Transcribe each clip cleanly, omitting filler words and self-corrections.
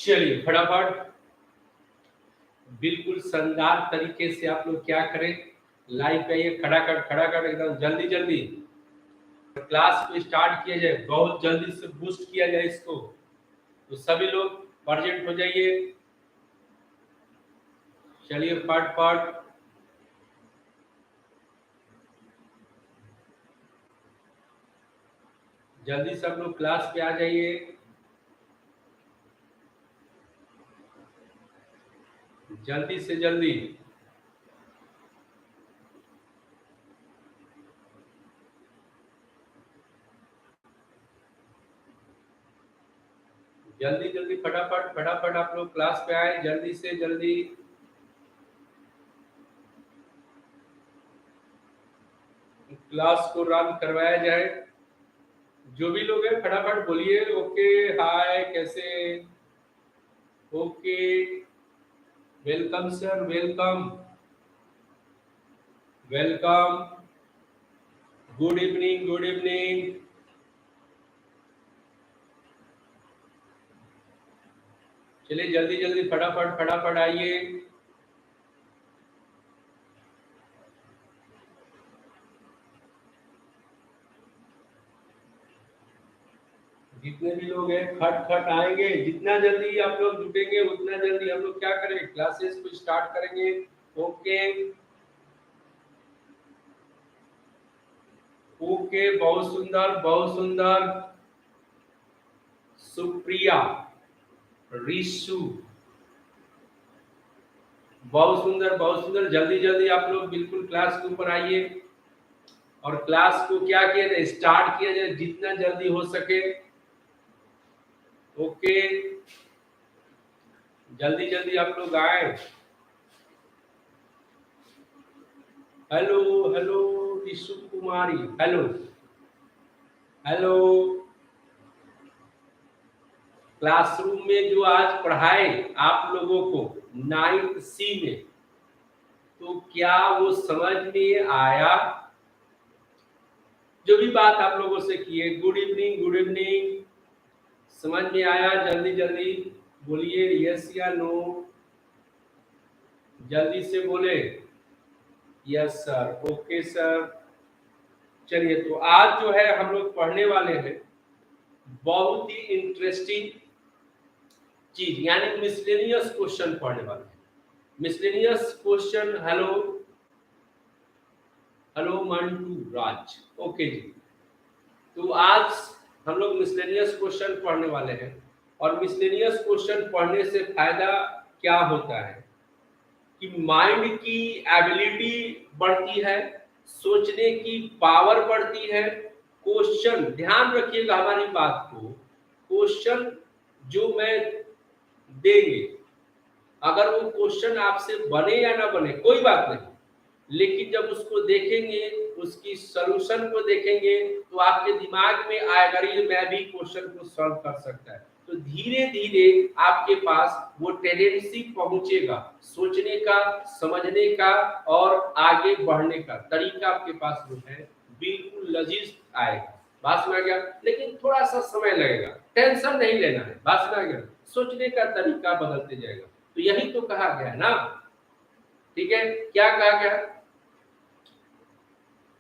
चलिए फटाफट बिल्कुल शानदार तरीके से आप लोग क्या करें, लाइव पे आइए, खड़ा कर एकदम जल्दी जल्दी क्लास को स्टार्ट किया जाए, बहुत जल्दी से बूस्ट किया जाए इसको। तो सभी लोग प्रेजेंट हो जाइए। चलिए फटाफट जल्दी सब लोग क्लास पे आ जाइए। जल्दी से जल्दी जल्दी जल्दी फटाफट आप लोग क्लास पे आए, जल्दी से जल्दी। क्लास को रन करवाया जाए। जो भी लोग हैं फटाफट बोलिए ओके, हाय, कैसे, okay, welcome sir, welcome welcome, good evening, good evening. चलिए जल्दी जल्दी फटाफट आइए। जितने भी लोग हैं खट आएंगे, जितना जल्दी आप लोग जुटेंगे उतना जल्दी हम लोग क्या करेंगे, क्लासेस को स्टार्ट करेंगे। ओके ओके, बहुत सुंदर बहुत सुंदर। सुप्रिया, रिशु, बहुत सुंदर। जल्दी जल्दी आप लोग बिल्कुल क्लास के ऊपर आइए और क्लास को क्या किया जाए, स्टार्ट किया जाए जितना जल्दी हो सके। ओके, जल्दी जल्दी आप लोग आए। हेलो हेलो रिशु कुमारी, हेलो हेलो। क्लासरूम में जो आज पढ़ाए आप लोगों को 9th C में, तो क्या वो समझ में आया? जो भी बात आप लोगों से किए, गुड इवनिंग, गुड इवनिंग, समझ में आया? जल्दी जल्दी बोलिए यस या नो, जल्दी से बोले। Yes sir, okay sir. चलिए तो आज जो है हम लोग पढ़ने वाले हैं बहुत ही इंटरेस्टिंग चीज, यानी मिसलेनियस क्वेश्चन पढ़ने वाले हैं। Miscellaneous question, hello hello Mantu Raj, okay ji. तो आज हम लोग मिसलेनियस क्वेश्चन पढ़ने वाले हैं और मिसलेनियस क्वेश्चन पढ़ने से फायदा क्या होता है कि माइंड की एबिलिटी बढ़ती है, सोचने की पावर बढ़ती है। क्वेश्चन ध्यान रखिएगा हमारी बात को, क्वेश्चन जो मैं देंगे, अगर वो क्वेश्चन आपसे बने या ना बने कोई बात नहीं, लेकिन जब उसको देखेंगे, उसकी सॉल्यूशन को देखेंगे, तो आपके दिमाग में आएगा ये मैं भी क्वेश्चन को सॉल्व कर सकता है। तो धीरे धीरे आपके पास वो टेंडेंसी पहुंचेगा, सोचने का, समझने का और आगे बढ़ने का तरीका आपके पास जो है बिल्कुल लजीज आएगा। बात में आ गया, लेकिन थोड़ा सा समय लगेगा, टेंशन नहीं लेना है। बात में आ गया, सोचने का तरीका बदलते जाएगा। तो यही तो कहा गया है ना, ठीक है? क्या कहा गया?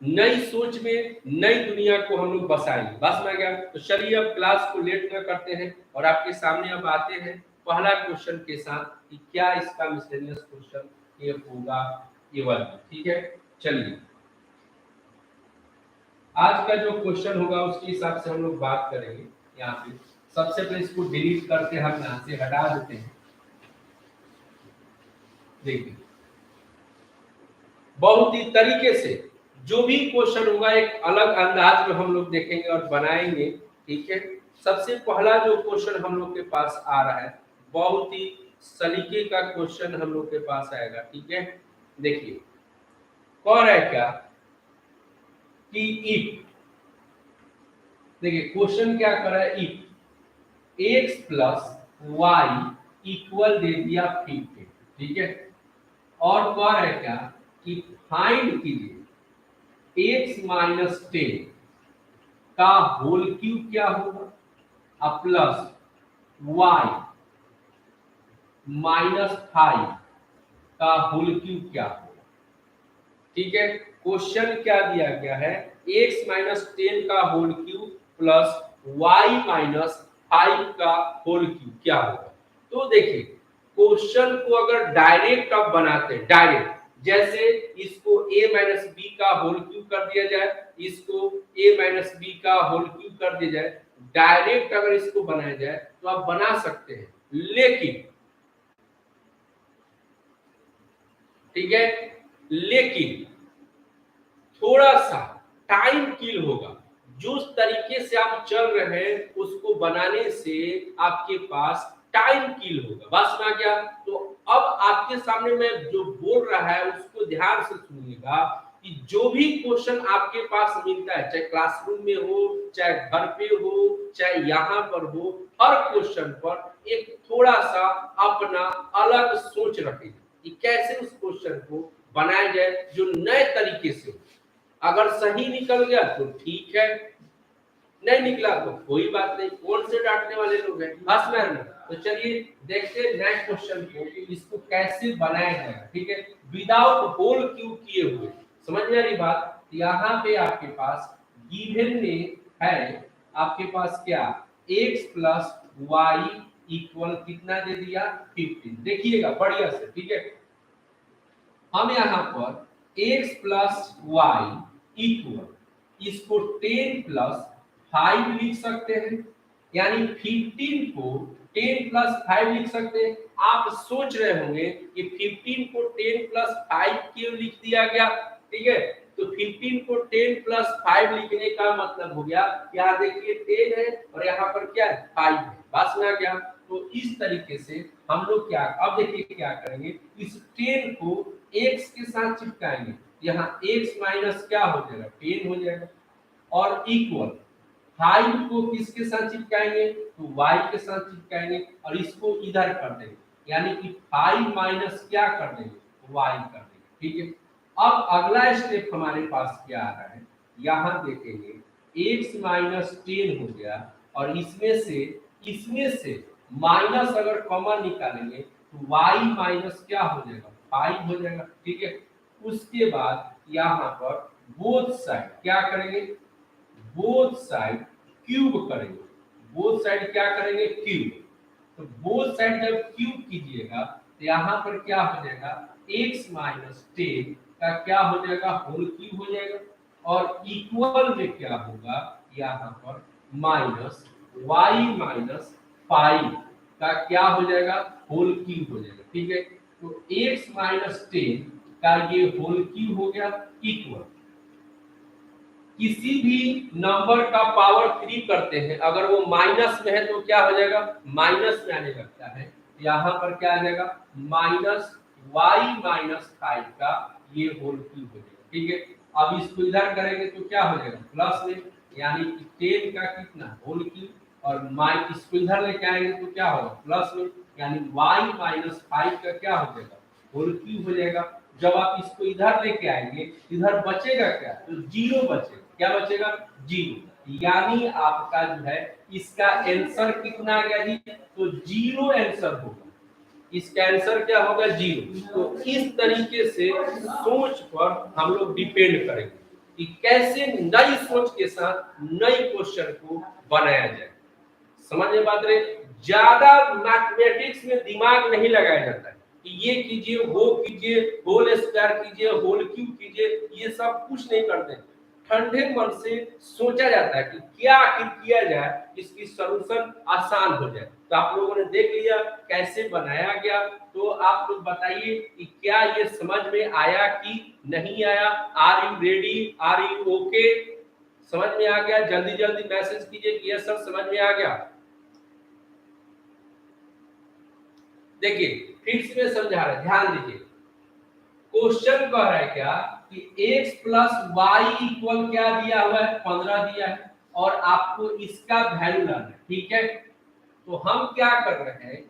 नई सोच में नई दुनिया को हम लोग बसाएंगे। बस में गया। तो चलिए अब क्लास को लेट न करते हैं और आपके सामने अब आते हैं पहला क्वेश्चन के साथ कि क्या इसका मिसलेनियस क्वेश्चन ये होगा केवल, ठीक है? चलिए आज का जो क्वेश्चन होगा उसके हिसाब से हम लोग बात करेंगे। यहाँ पे सबसे पहले इसको डिलीट करके हम यहाँ से हटा देते हैं। देखिए बहुत ही तरीके से जो भी क्वेश्चन होगा एक अलग अंदाज में हम लोग देखेंगे और बनाएंगे, ठीक है? सबसे पहला जो क्वेश्चन हम लोग के पास आ रहा है बहुत ही सलीके का क्वेश्चन हम लोग के पास आएगा, ठीक है? देखिए कह रहा है क्या कि इफ, देखिए क्वेश्चन क्या कर रहा है, if x plus y equal दे दिया 50, ठीक है? और कह रहा है क्या कि फाइंड कीजिए x माइनस 10 का होल क्यूब क्या होगा, प्लस y -5 का होल क्यूब क्या होगा। ठीक है, क्वेश्चन क्या दिया गया है, x माइनस 10 का whole cube plus y minus 5 का होल क्यूब क्या होगा। तो देखिए क्वेश्चन को अगर डायरेक्ट आप बनाते हैं, डायरेक्ट जैसे इसको a माइनस बी का होल क्यूब कर दिया जाए, इसको a माइनस बी का होल क्यूब कर दिया जाए, डायरेक्ट अगर इसको बनाया जाए तो आप बना सकते हैं, लेकिन ठीक है, लेकिन थोड़ा सा टाइम किल होगा। जो तरीके से आप चल रहे हैं उसको बनाने से आपके पास टाइम किल होगा। बस ना क्या, तो अब आपके सामने मैं जो बोल रहा है उसको ध्यान से सुनिएगा कि जो भी क्वेश्चन आपके पास मिलता है, चाहे क्लासरूम में हो, चाहे घर पे हो, चाहे यहाँ पर हो, हर क्वेश्चन पर एक थोड़ा सा अपना अलग सोच रखें कि कैसे उस क्वेश्चन को बनाया जाए जो नए तरीके से हो। अगर सही निकल गया तो ठीक है, नहीं निकला तो कोई बात नहीं, कौन से डांटने वाले लोग हैं, हंसना है ना। तो चलिए देखते हैं नेक्स्ट क्वेश्चन को, इसको कैसे बनाया जाएगा। ठीक है, विदाउट होल क्यूब किए हुए, समझ में आ रही बात। यहाँ पे आपके पास गिवन में है, आपके पास क्या, x प्लस वाई इक्वल कितना दे दिया, 15। देखिएगा बढ़िया से, ठीक है, हम यहाँ पर x प्लस वाई इक्वल इसको 10 प्लस 5 लिख सकते हैं, यानी 15 को 10 प्लस 5 लिख सकते हैं। आप सोच रहे होंगे कि 15 को 10 प्लस 5 क्यों लिख दिया गया। ठीक है, तो 15 को 10 प्लस 5 लिखने का मतलब हो गया, यहाँ देखिए 10 है और यहाँ पर क्या है, 5 है। बस ना क्या, तो इस तरीके से हम लोग क्या, अब देखिए क्या करेंगे, इस 10 को x के साथ चिपकाएंगे, यहाँ x माइनस क्या हो जाएगा, 10 हो जाएगा, और इक्वल 5 को किसके साथ चिपकाएंगे, तो y के साथ चिपकाएंगे और इसको इधर कर देंगे, यानी कि 5 माइनस क्या कर देंगे, y कर देंगे। ठीक है, अब अगला स्टेप हमारे पास क्या आ रहा है, यहाँ देखेंगे x माइनस 10 हो गया और इसमें से माइनस अगर कॉमन निकालेंगे तो y माइनस क्या हो जाएगा, 5 हो जाएगा। ठीक है, उसके बाद यहाँ पर बोथ साइड क्या करेंगे, बोथ साइड क्यूब करेंगे, बोथ साइड क्या करेंगे, क्यूब। तो बोथ साइड जब क्यूब कीजिएगा तो यहाँ पर क्या हो जाएगा, x माइनस 10 का क्या हो जाएगा, होल क्यूब हो जाएगा, और इक्वल में क्या होगा, यहाँ पर माइनस y माइनस 5 का क्या हो जाएगा, होल क्यूब हो जाएगा। ठीक है, तो x माइनस 10 का ये होल क्यूब हो गया, इक्वल किसी भी नंबर का पावर 3 करते हैं, अगर वो माइनस में है तो क्या हो जाएगा, माइनस में आने लगता है, यहाँ पर क्या आ जाएगा, माइनस वाई माइनस 5 का ये होल क्यूब हो जाएगा। ठीक है, अब इसको इधर करेंगे तो क्या हो जाएगा, प्लस में, यानी कि 10 का कितना, होल क्यूब, और इसको इधर लेके आएंगे तो क्या होगा, प्लस में, यानी y माइनस 5 का क्या हो जाएगा, होल क्यूब हो जाएगा। जब आप इसको इधर लेके आएंगे, इधर बचेगा क्या, तो जीरो बचेगा, क्या बचेगा, जीरो, यानी आपका जो है इसका आंसर कितना आ गया जी, तो जीरो आंसर होगा, इसका आंसर क्या होगा, जीरो। तो इस तरीके से सोच पर हम लोग डिपेंड करेंगे कि कैसे नई सोच के साथ नई क्वेश्चन को बनाया जाए। समझ में बात रहे, ज्यादा मैथमेटिक्स में दिमाग नहीं लगाया जाता है कि ये कीजिए, वो कीजिए, होल स्क्वायर कीजिए, होल क्यूब कीजिए, ये सब कुछ नहीं करते। ठंडे मन से सोचा जाता है कि क्या आखिर किया जाए, इसकी सॉल्यूशन आसान हो जाए। तो आप लोगों ने देख लिया कैसे बनाया गया, तो आप लोग बताइए कि क्या ये समझ में आया कि नहीं आया। Are you ready, are you okay, समझ में आ गया, जल्दी जल्दी मैसेज कीजिए कि यस सर समझ में आ गया। देखिए फिर से मैं समझा रहा, ध्यान दीजिए, क्वेश्चन कह रहा है क्या कि x प्लस वाई इक्वल क्या दिया हुआ है, 15 दिया है, और आपको इसका वैल्यू लाना है। ठीक है, तो हम क्या कर रहे हैं,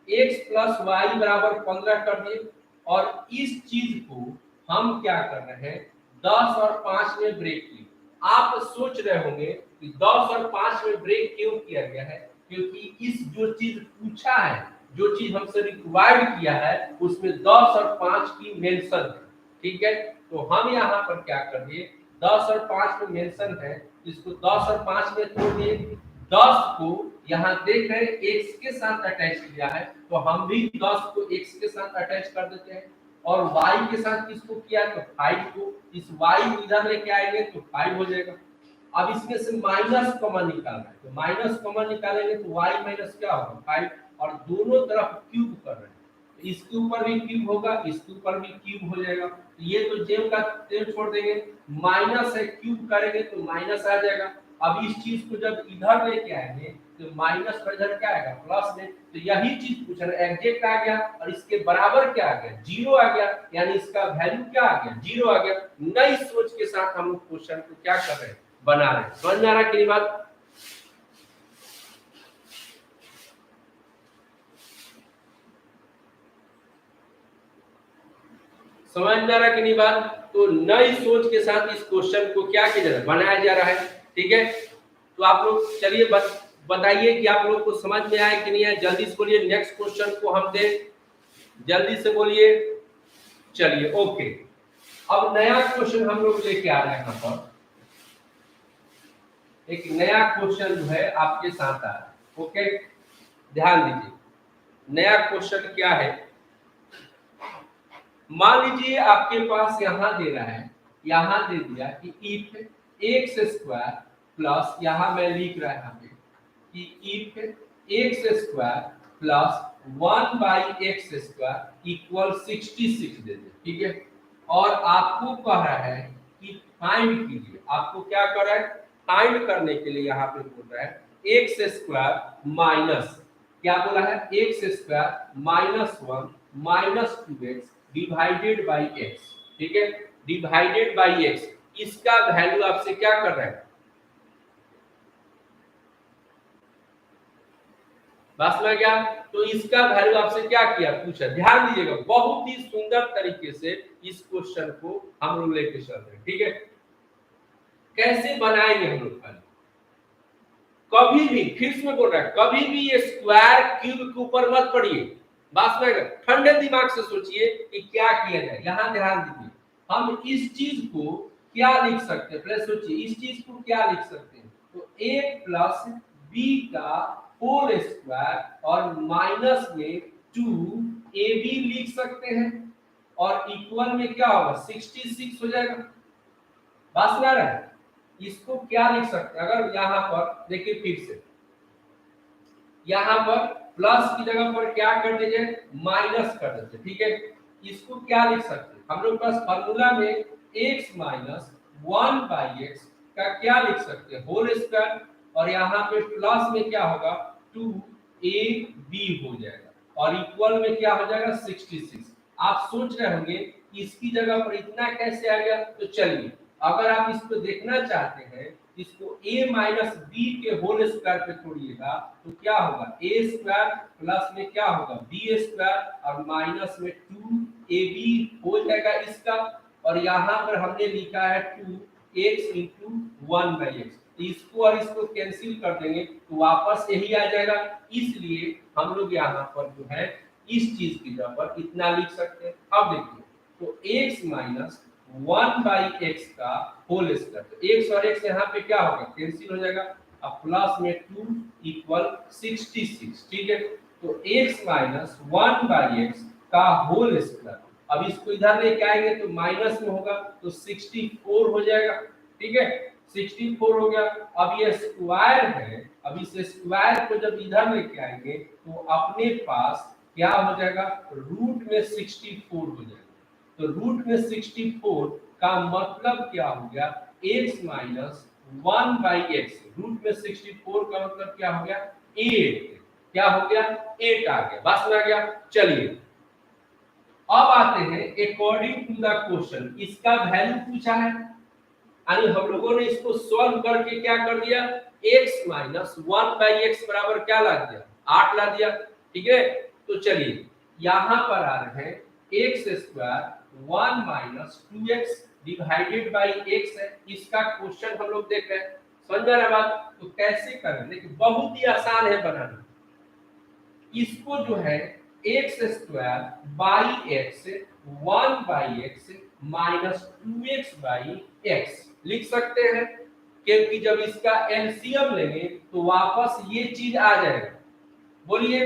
x प्लस वाई बराबर 15 कर दिए, और इस चीज को हम क्या कर रहे हैं, 10 और 5 में ब्रेक किए। आप सोच रहे होंगे कि 10 और 5 में ब्रेक क्यों किया गया है, क्योंकि इस जो चीज पूछा है जो चीज हमसे रिक्वायर्ड किया है उसमें 10 और 5 की मेंशन है, ठीक है। तो हम यहाँ पर क्या कर दिए, 10 और 5 में मेंशन है, इसको 10 और 5 में तोड़ दिए। 10 को यहाँ देख रहे हैं x के साथ अटैच किया है, तो हम भी 10 को x के साथ अटैच कर देते हैं, और y के साथ किसको किया तो 5 को, इस y इधर लेके आएंगे तो 5 हो जाएगा। अब इसमें से माइनस कॉमन निकालना है, तो माइनस कॉमन निकालेंगे तो y माइनस क्या होगा 5, और दोनों तरफ क्यूब कर रहे हैं, तो इसके ऊपर भी क्यूब होगा, इसके ऊपर भी क्यूब हो जाएगा। तो ये तो जेम का तेम छोड़ देंगे, माइनस है क्यूब करेंगे तो माइनस आ जाएगा। अब इस चीज को जब इधर लेके आएंगे तो माइनस पर इधर क्या आएगा प्लस में, तो यही चीज पूछ रहे एग्जैक्ट आ गया, और इसके बराबर क्या आ गया 0 आ गया, यानी इसका वैल्यू क्या आ गया 0 आ गया। नई सोच के साथ हम लोग क्वेश्चन को क्या कर रहे हैं बना रहे हैं। समझ में आ रहा है कि बात? समझ में आ रहा कि नहीं बात? तो नई सोच के साथ इस क्वेश्चन को क्या किया जा रहा है बनाया जा रहा है, ठीक है। तो आप लोग चलिए बताइए कि आप लोग को समझ में आया कि नहीं आया, जल्दी से बोलिए। नेक्स्ट क्वेश्चन को हम दे, जल्दी से बोलिए। चलिए ओके, अब नया क्वेश्चन हम लोग लेके आ रहे हैं। यहाँ पर एक नया क्वेश्चन जो है आपके साथ आ रहा है, ओके ध्यान दीजिए। नया क्वेश्चन क्या है, मान लीजिए आपके पास यहां दे रहा है, यहां दे दिया कि इफ एक्स स्क्वायर प्लस, यहां मैं लिख रहा है यहाँ पे कि if x square plus 1/x² equal 66 दे दे, ठीक है। और आपको कह रहा है कि फाइंड कीजिए, आपको क्या कर रहा है फाइंड करने के लिए यहाँ पे बोल रहा है एक्स स्क्वायर माइनस, क्या बोला है x square minus 1 minus 2x divided by x, ठीक है, डिवाइडेड बाई एक्स। इसका वैल्यू आपसे क्या कर रहा है, बस में क्या, तो इसका वैल्यू आपसे क्या किया पूछा। ध्यान दीजिएगा, बहुत ही सुंदर तरीके से इस क्वेश्चन को हम लोग लेके चल रहे हैं, ठीक है। कैसे बनाएंगे हम लोग वैल्यू, कभी भी फिर से बोल रहा है, कभी भी ये स्क्वायर क्यूब के ऊपर मत पड़िए, बस में ठंडे दिमाग से सोचिए कि क्या किया जाए। यहां ध्यान दीजिए, हम इस चीज को क्या लिख सकते हैं, पहले सोचिए इस चीज को क्या लिख सकते हैं, तो a प्लस b का होल स्क्वायर और माइनस में 2ab लिख सकते हैं, और इक्वल में क्या होगा 66 हो जाएगा। बस में आ रहा है, इसको क्या लिख सकते हैं, अगर यहां पर देखिए फिर से यहां पर प्लस की जगह पर क्या कर दीजिए माइनस कर देते, ठीक है। इसको क्या लिख सकते हैं, हम लोग पास फार्मूला में x माइनस 1/x का क्या लिख सकते हैं होल स्क्वायर, और यहाँ पे प्लस में क्या होगा 2ab हो जाएगा, और इक्वल में क्या हो जाएगा 66। आप सोच रहे होंगे इसकी जगह पर इतना कैसे आ गया, तो चलिए अगर आप इसको देखना चाहते हैं, इसको a माइनस बी के होल स्क्वायर पे तोड़िएगा तो क्या होगा a स्क्वायर प्लस में क्या होगा b स्क्वायर और माइनस में 2ab हो जाएगा इसका, और यहाँ पर हमने लिखा है 2x इंटू 1/x, इसको और इसको कैंसिल कर देंगे तो वापस यही आ जाएगा। इसलिए हम लोग यहाँ पर जो है इस चीज की जगह पर इतना लिख सकते हैं। अब देखिए तो x माइनस 1/x का होल स्क्वायर, तो x और x यहाँ पे क्या होगा कैंसिल हो जाएगा, अब प्लस में 2 इक्वल 66, ठीक है। तो x माइनस 1/x का होल स्क्वायर, अब इसको इधर लेके आएंगे तो माइनस में होगा तो 64 हो जाएगा, ठीक है 64 हो गया। अब ये स्क्वायर है, अब इस स्क्वायर को जब इधर लेके आएंगे तो अपने पास क्या हो जाएगा रूट में 64 हो जाएगा, तो रूट में 64 का मतलब क्या हो गया x माइनस 1/x, रूट में 64 का मतलब क्या हो गया 8, क्या हो गया 8 आ गया, बस में आ गया। चलिए अब आते हैं अकॉर्डिंग टू द क्वेश्चन, इसका वैल्यू पूछा है, यानी हम लोगों ने इसको सॉल्व करके क्या कर दिया x माइनस 1/x बराबर क्या ला दिया 8 ला दिया, ठीक है। तो चलिए यहां पर आ रहे हैं x square 1 minus 2x divided by x है, इसका क्वेश्चन हम लोग देख रहे हैं। समझ में आ रहा है बात, तो कैसे करें देखिए बहुत ही आसान है बनाना। इसको जो है x square by x 1 by x minus 2x by x लिख सकते हैं, क्योंकि जब इसका एलसीएम लेंगे तो वापस ये चीज आ जाएगा। बोलिए,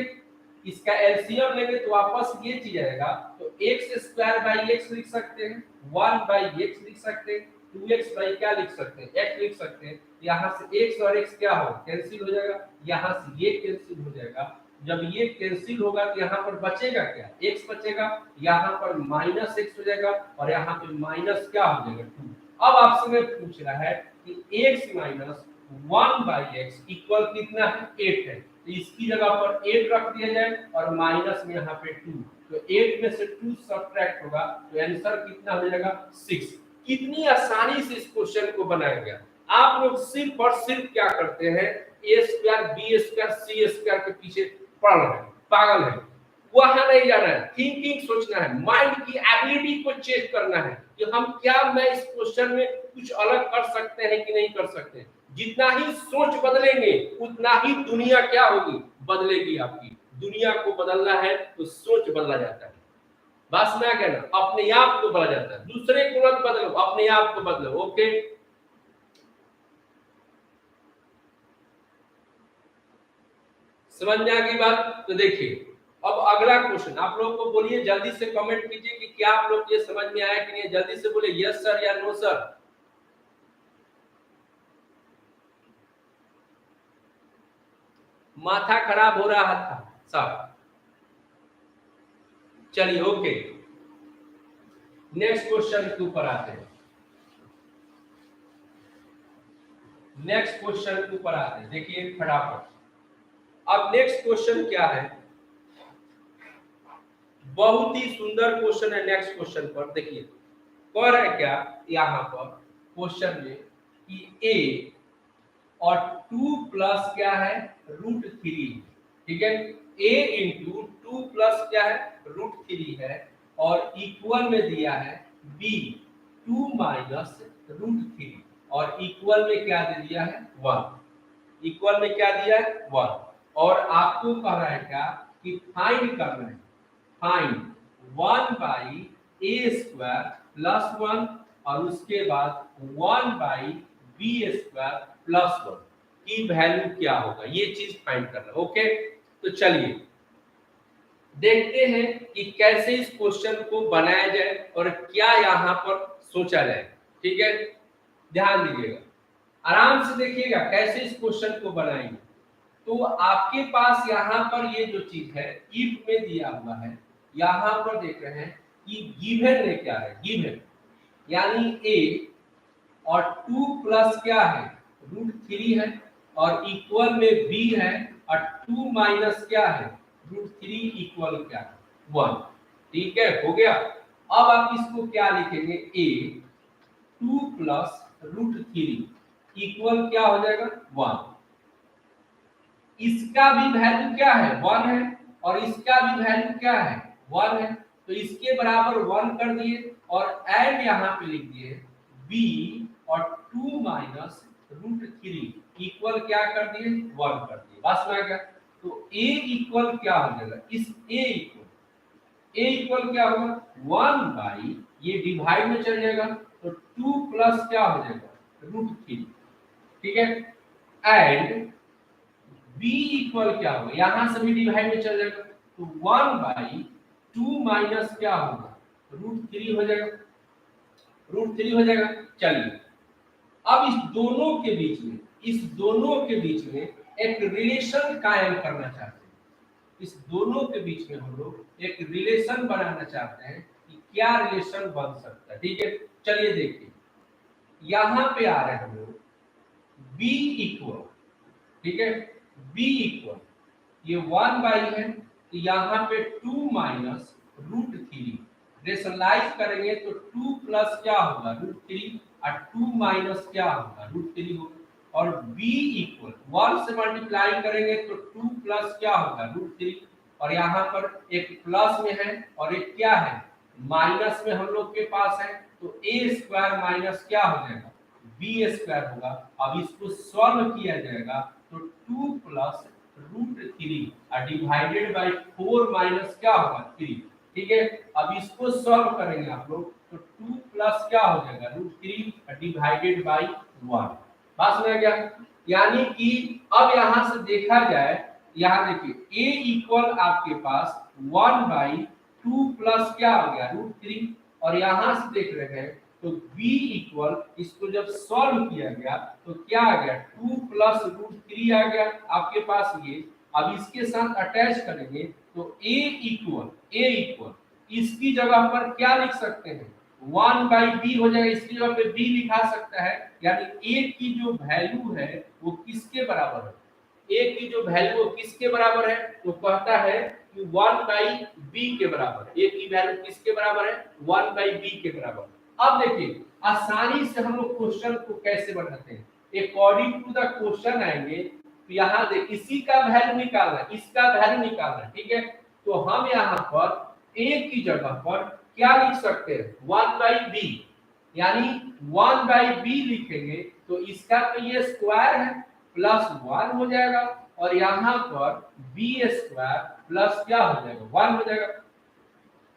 इसका एलसीएम लेंगे तो वापस ये चीज आएगा, तो एक्स स्क्वायर बाई एक्स लिख सकते हैं, 1 बाई एक्स लिख सकते हैं, 2x बाई क्या लिख सकते हैं, x लिख सकते हैं। यहाँ से x और x क्या हो कैंसिल हो जाएगा, यहाँ से ये कैंसिल हो जाएगा। जब ये कैंसिल होगा तो यहाँ पर बचेगा क्या, x बचेगा, यहाँ पर माइनस x हो जाएगा और यहाँ पे माइनस क्या हो जाएगा 2। अब आपसे मैं पूछ रहा है कि x minus 1 by x equal कितना है 8 है, तो इसकी जगह पर 8 रख दिया जाए और माइनस में यहाँ पे 2, तो 8 में से 2 सब्ट्रैक्ट होगा तो आंसर कितना हो जाएगा 6। कितनी आसानी से इस क्वेश्चन को बनाया गया। आप लोग सिर्फ और सिर्फ क्या करते हैं, ए स्क्वायर बी स्क्वायर सी स्क्वायर के पीछे पड़ रहे हैं, पागल है। वहां नहीं जाना है, थिंकिंग सोचना है, माइंड की एबिलिटी को चेक करना है कि हम क्या मैं इस क्वेश्चन में कुछ अलग कर सकते हैं कि नहीं कर सकते। जितना ही सोच बदलेंगे उतना ही दुनिया क्या होगी, बदलेगी। आपकी दुनिया को बदलना है तो सोच बदला जाता है, बस मैं कहना अपने आप को बदला जाता है, दूसरे को मत बदलो, अपने आप को बदलो। ओके, समझ में आ गई बात। तो देखिए अब अगला क्वेश्चन, आप लोग को बोलिए, जल्दी से कमेंट कीजिए कि क्या आप लोग ये समझ में आया कि नहीं, जल्दी से बोले यस सर या नो सर। माथा खराब हो रहा था सब, चलिए ओके नेक्स्ट क्वेश्चन के ऊपर आते हैं। नेक्स्ट क्वेश्चन के ऊपर आते हैं, देखिए फटाफट। अब नेक्स्ट क्वेश्चन क्या है, बहुत ही सुंदर क्वेश्चन है। नेक्स्ट क्वेश्चन पर देखिए कह रहा है क्या यहाँ पर क्वेश्चन में कि a और 2 प्लस क्या है √3, ठीक है, a इंटू 2 प्लस क्या है √3 है और इक्वल में दिया है b 2 माइनस √3 और इक्वल में क्या दे दिया है 1, इक्वल में क्या दिया है 1। और आपको कह रहा है क्या कि फाइंड करना है, find 1 by A square plus 1 और उसके बाद 1 बाई बी स्क्वायर प्लस 1 की वैल्यू क्या होगा, ये चीज फाइंड करना। ओके, तो चलिए देखते हैं कि कैसे इस क्वेश्चन को बनाया जाए और क्या यहाँ पर सोचा जाए। ठीक है, ध्यान दीजिएगा, आराम से देखिएगा कैसे इस क्वेश्चन को बनाएंगे। तो आपके पास यहाँ पर ये जो चीज है इफ में दिया हुआ है, यहाँ पर देख रहे हैं कि गिवन में क्या है, गिवन यानी a और 2 प्लस क्या है √3 है और इक्वल में b है और 2 माइनस क्या है √3 इक्वल क्या है 1। ठीक है, हो गया। अब आप इसको क्या लिखेंगे, a 2 प्लस √3 इक्वल क्या हो जाएगा 1। इसका भी वैल्यू क्या है 1 है और इसका भी वैल्यू क्या है 1 है, तो इसके बराबर 1 कर दिए और एंड यहाँ पे लिख दिए b और 2 माइनस √3 इक्वल क्या कर दिए 1 कर दिए, बस में आ गया। तो a इक्वल क्या हो जाएगा, इस a इक्वल क्या होगा 1 बाई ये डिवाइड में चल जाएगा तो 2 प्लस क्या हो जाएगा √3, ठीक है, एंड b इक्वल क्या होगा, यहां से भी डिवाइड में चल जाएगा तो 1 बाई 2 माइनस क्या होगा √3 हो जाएगा, √3 हो जाएगा। चलिए अब इस दोनों के बीच में एक रिलेशन कायम करना चाहते हैं, इस दोनों के बीच में हम लोग एक रिलेशन बनाना चाहते हैं कि क्या रिलेशन बन सकता है। ठीक है, चलिए देखिए यहां पे आ रहे हैं हम लोग b इक्वल, ठीक है, b इक्वल ये 1 बाई है तो यहाँ पे 2 माइनस √3 रेशनलाइज करेंगे तो 2 प्लस क्या होगा √3 और 2 माइनस क्या होगा √3 होगा और b इक्वल 1 से मल्टीप्लाई करेंगे तो 2 प्लस क्या होगा √3 और यहाँ पर एक प्लस में है और एक क्या है माइनस में हम लोग के पास है, तो a स्क्वायर माइनस क्या हो जाएगा b स्क्वायर होगा। अब इसको सॉल्व किया जाएगा तो 2 प्लस √3 डिवाइडेड बाई 4 माइनस क्या होगा 3। ठीक है, अब इसको सॉल्व करेंगे आप लोग तो 2 प्लस क्या हो जाएगा √3 डिवाइडेड बाई 1। बात समझ गया? यानी कि अब यहां से देखा जाए, यहां देखिए a इक्वल आपके पास 1/2 प्लस क्या हो गया √3, और यहां से देख रहे हैं तो b इक्वल, इसको जब सॉल्व किया गया तो क्या आ गया 2 प्लस √3 आ गया आपके पास ये। अब इसके साथ अटैच करेंगे तो a इक्वल इसकी जगह पर क्या लिख सकते हैं 1/b हो जाएगा, इसकी जगह पे b लिखा सकता है। यानी a की जो वैल्यू है वो किसके बराबर है, a की जो वैल्यू किसके बराबर है, तो कहता है कि 1/b के बराबर। a की वैल्यू किसके बराबर है 1/b के बराबर। अब देखिए आसानी से हम लोग क्वेश्चन को कैसे बनाते हैं, अकॉर्डिंग टू द क्वेश्चन आएंगे तो यहाँ देख इसी का वैल्यू निकालना है, इसका वैल्यू निकालना है। ठीक है, तो हम यहाँ पर a की जगह पर क्या लिख सकते हैं 1/b, यानी 1/b लिखेंगे तो इसका तो ये स्क्वायर है प्लस 1 हो जाएगा, और यहाँ पर b स्क्वायर प्लस क्या हो जाएगा 1 हो जाएगा।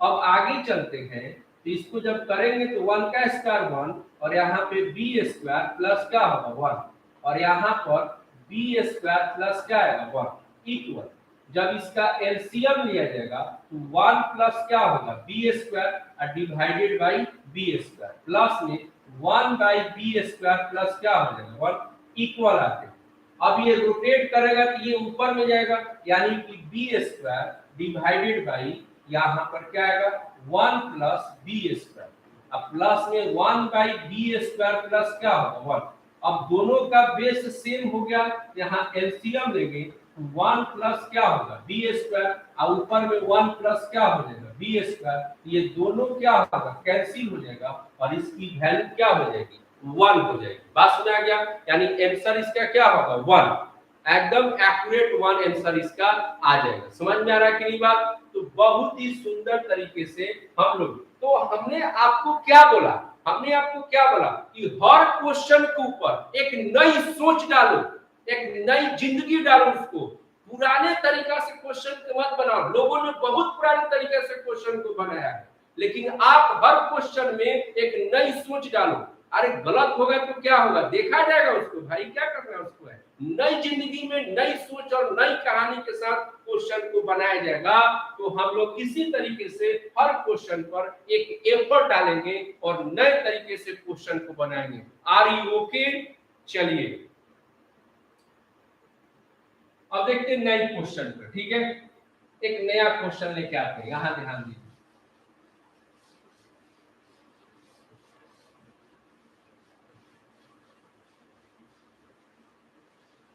अब आगे चलते हैं तो इसको जब करेंगे तो 1 का स्क्वायर 1, और यहाँ पे b स्क्वायर प्लस क्या होगा 1, और यहाँ पर b स्क्वायर प्लस क्या आएगा 1 इक्वल, जब इसका एलसीएम लिया जाएगा तो 1 प्लस क्या होगा b square divided by b square, plus में 1/b स्क्वायर प्लस क्या हो जाएगा 1 इक्वल आते हैं। अब ये रोटेट करेगा तो ये ऊपर में जाएगा, यानी कि b स्क्वायर डिवाइडेड बाई यहाँ पर क्या आएगा 1 प्लस बी स्क्वायर, अब प्लस में 1/b स्क्वायर प्लस क्या होगा 1। अब दोनों का बेस सेम हो गया, यहाँ एलसीएम लेंगे तो 1 प्लस क्या होगा b स्क्वायर, और ऊपर में 1 प्लस क्या हो जाएगा b स्क्वायर, ये दोनों क्या होगा कैंसिल हो जाएगा और इसकी वैल्यू क्या हो जाएगी 1 हो जाएगी। बात सुना गया? यानी आंसर इसका क्या होगा 1, एकदम एक्यूरेट 1 आंसर इसका आ जाएगा। समझ में आ रहा है कि नहीं बात? तो बहुत ही सुंदर तरीके से हम लोग, तो हमने आपको क्या बोला, हमने आपको क्या बोला कि हर क्वेश्चन के ऊपर एक नई सोच डालो, एक नई जिंदगी डालो उसको। पुराने तरीका से क्वेश्चन को मत बनाओ, लोगों ने बहुत पुराने तरीके से क्वेश्चन को बनाया है, लेकिन आप हर क्वेश्चन में एक नई सोच डालो। अरे गलत होगा तो क्या होगा, देखा जाएगा उसको, भाई क्या करना है उसको, है नई जिंदगी में नई सोच और नई कहानी के साथ क्वेश्चन को बनाया जाएगा। तो हम लोग इसी तरीके से हर क्वेश्चन पर एक एफर्ट डालेंगे और नए तरीके से क्वेश्चन को बनाएंगे। Are you okay? चलिए अब देखते हैं नए क्वेश्चन पर। ठीक है, एक नया क्वेश्चन लेके आते हैं, यहां ध्यान दीजिए।